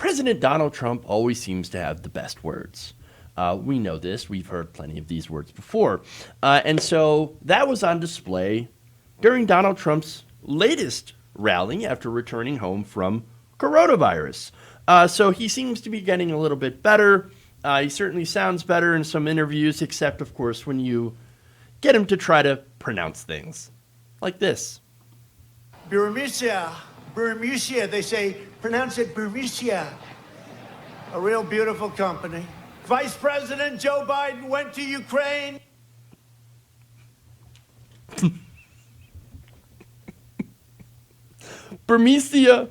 President Donald Trump always seems to have the best words. We know this. We've heard plenty of these words before. And so that was on display during Donald Trump's latest rally after returning home from coronavirus. So he seems to be getting a little bit better. He certainly sounds better in some interviews, except, of course, when you get him to try to pronounce things like this. Burmicia, Burmicia, they say, pronounce it Burmicia. A real beautiful company. Vice President Joe Biden went to Ukraine. Burmicia,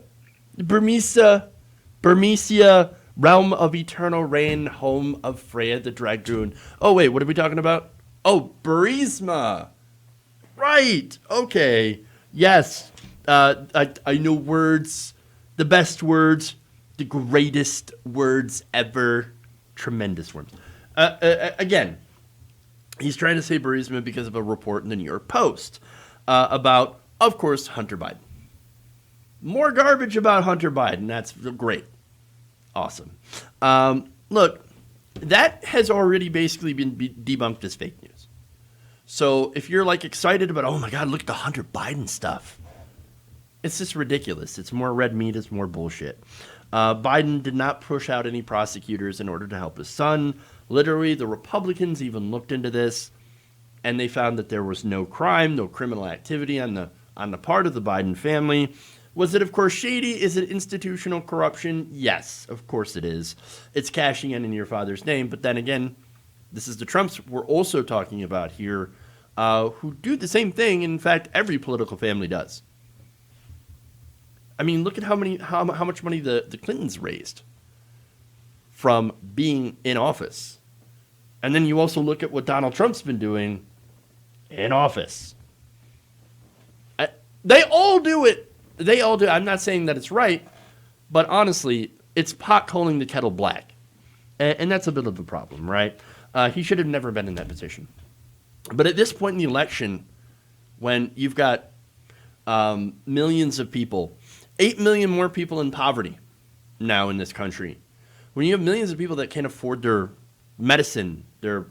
Burmicia, realm of eternal reign, home of Freya the Dragoon. Oh, wait, what are we talking about? Oh, Burisma. Right, okay. Yes, I know words, the best words, the greatest words ever. Tremendous words. Again, he's trying to say Burisma because of a report in the New York Post about, of course, Hunter Biden. More garbage about Hunter Biden. That's great. Awesome. Look, that has already basically been debunked as fake news. So if you're like excited about, oh my God, look at the Hunter Biden stuff. It's just ridiculous. It's more red meat. It's more bullshit. Biden did not push out any prosecutors in order to help his son. Literally, the Republicans even looked into this, and they found that there was no crime, no criminal activity on the part of the Biden family. Was it, of course, shady? Is it institutional corruption? Yes, of course it is. It's cashing in your father's name. But then again, this is the Trumps we're also talking about here, who do the same thing. In fact, every political family does. I mean, look at how much money the Clintons raised from being in office. And then you also look at what Donald Trump's been doing in office. They all do it. They all do. I'm not saying that it's right, but honestly, it's pot calling the kettle black. And that's a bit of a problem, right? He should have never been in that position. But at this point in the election, when you've got millions of people, 8 million more people in poverty now in this country, when you have millions of people that can't afford their medicine, that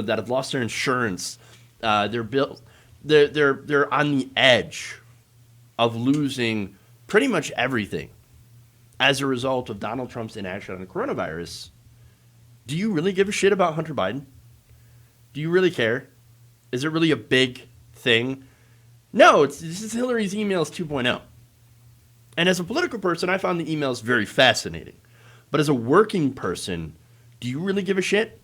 have lost their insurance, their bills, they're on the edge of losing pretty much everything as a result of Donald Trump's inaction on the coronavirus. Do you really give a shit about Hunter Biden? Do you really care? Is it really a big thing? No, this is Hillary's emails 2.0. And as a political person, I found the emails very fascinating. But as a working person, do you really give a shit?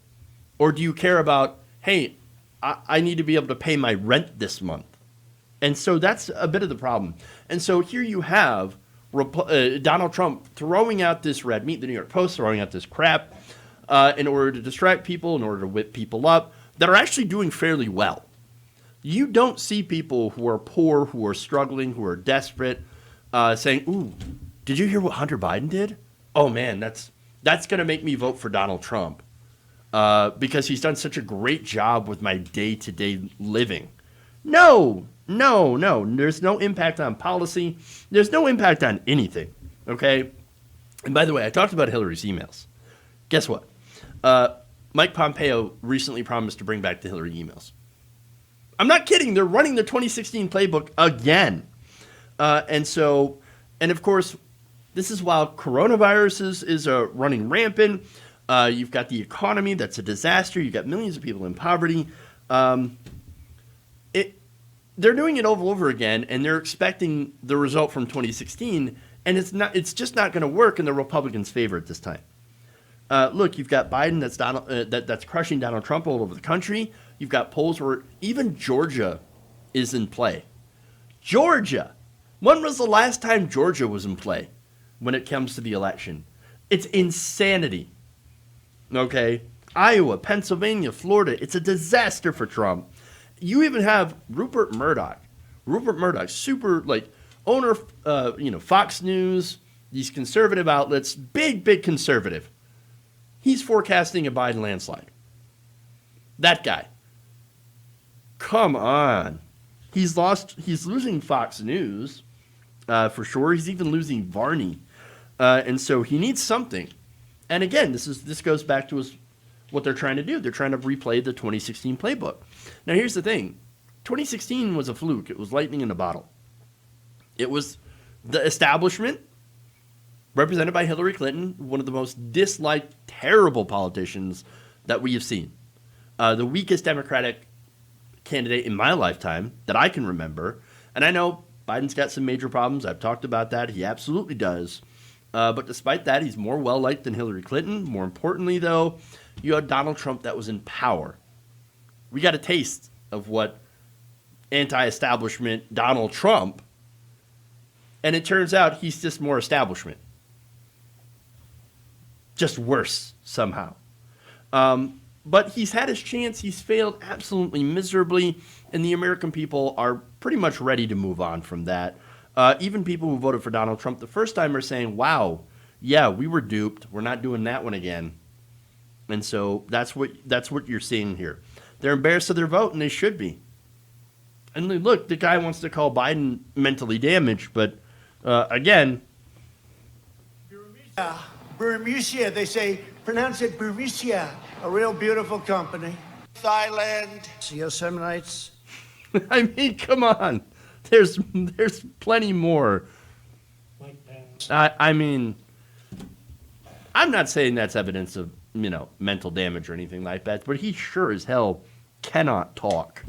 Or do you care about, hey, I need to be able to pay my rent this month? And so that's a bit of the problem. And so here you have Donald Trump throwing out this red meat, the New York Post throwing out this crap in order to distract people, in order to whip people up that are actually doing fairly well. You don't see people who are poor, who are struggling, who are desperate, saying, ooh, did you hear what Hunter Biden did? Oh, man, that's going to make me vote for Donald Trump because he's done such a great job with my day-to-day living. No. There's no impact on policy. There's no impact on anything, okay? And by the way, I talked about Hillary's emails. Guess what? Mike Pompeo recently promised to bring back the Hillary emails. I'm not kidding. They're running the 2016 playbook again. And of course, this is while coronavirus is running rampant. You've got the economy that's a disaster. You've got millions of people in poverty. They're doing it over again, and they're expecting the result from 2016, and it's just not going to work in the Republicans' favor at this time. Look, you've got Biden that's crushing Donald Trump all over the country. You've got polls where even Georgia is in play. Georgia. When was the last time Georgia was in play when it comes to the election? It's insanity. Okay? Iowa, Pennsylvania, Florida. It's a disaster for Trump. You even have Rupert Murdoch. Super, owner of, Fox News, these conservative outlets, big conservative. He's forecasting a Biden landslide. That guy. Come on. He's losing Fox News, for sure. He's even losing Varney. And so he needs something. And again, this goes back to what they're trying to do. They're trying to replay the 2016 playbook. Now, here's the thing. 2016 was a fluke. It was lightning in a bottle. It was the establishment, represented by Hillary Clinton, one of the most disliked, terrible politicians that we have seen. The weakest Democratic candidate in my lifetime that I can remember. And I know Biden's got some major problems. I've talked about that. He absolutely does. But despite that, he's more well-liked than Hillary Clinton. More importantly, though, you had Donald Trump that was in power. We got a taste of what anti-establishment Donald Trump, and it turns out he's just more establishment. Just worse, somehow. But he's had his chance. He's failed absolutely miserably, and the American people are pretty much ready to move on from that. Even people who voted for Donald Trump the first time are saying, wow, yeah, we were duped. We're not doing that one again. And so that's what you're seeing here. They're embarrassed of their vote, and they should be. And look, the guy wants to call Biden mentally damaged, but again... Burmicia, they say, pronounce it Burmicia, a real beautiful company. Thailand. Yosemite. I mean, come on. There's plenty more. I mean, I'm not saying that's evidence of, mental damage or anything like that, but he sure as hell cannot talk.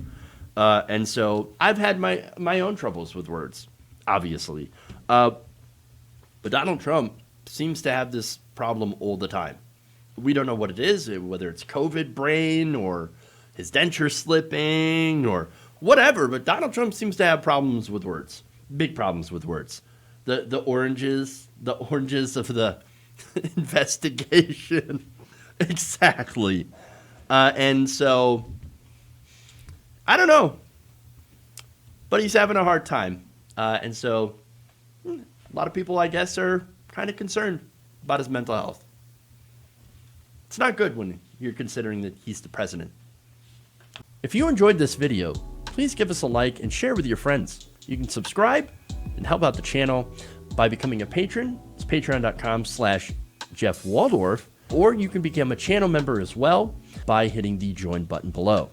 And so I've had my own troubles with words, obviously. But Donald Trump seems to have this problem all the time. We don't know what it is, whether it's COVID brain or his denture slipping or whatever, but Donald Trump seems to have problems with words, big problems with words. The oranges of the investigation. Exactly. And so, I don't know, but he's having a hard time. And so, a lot of people, I guess, are kind of concerned about his mental health. It's not good when you're considering that he's the president. If you enjoyed this video, please give us a like and share with your friends. You can subscribe and help out the channel by becoming a patron. It's patreon.com/Jeff Waldorf, or you can become a channel member as well by hitting the join button below.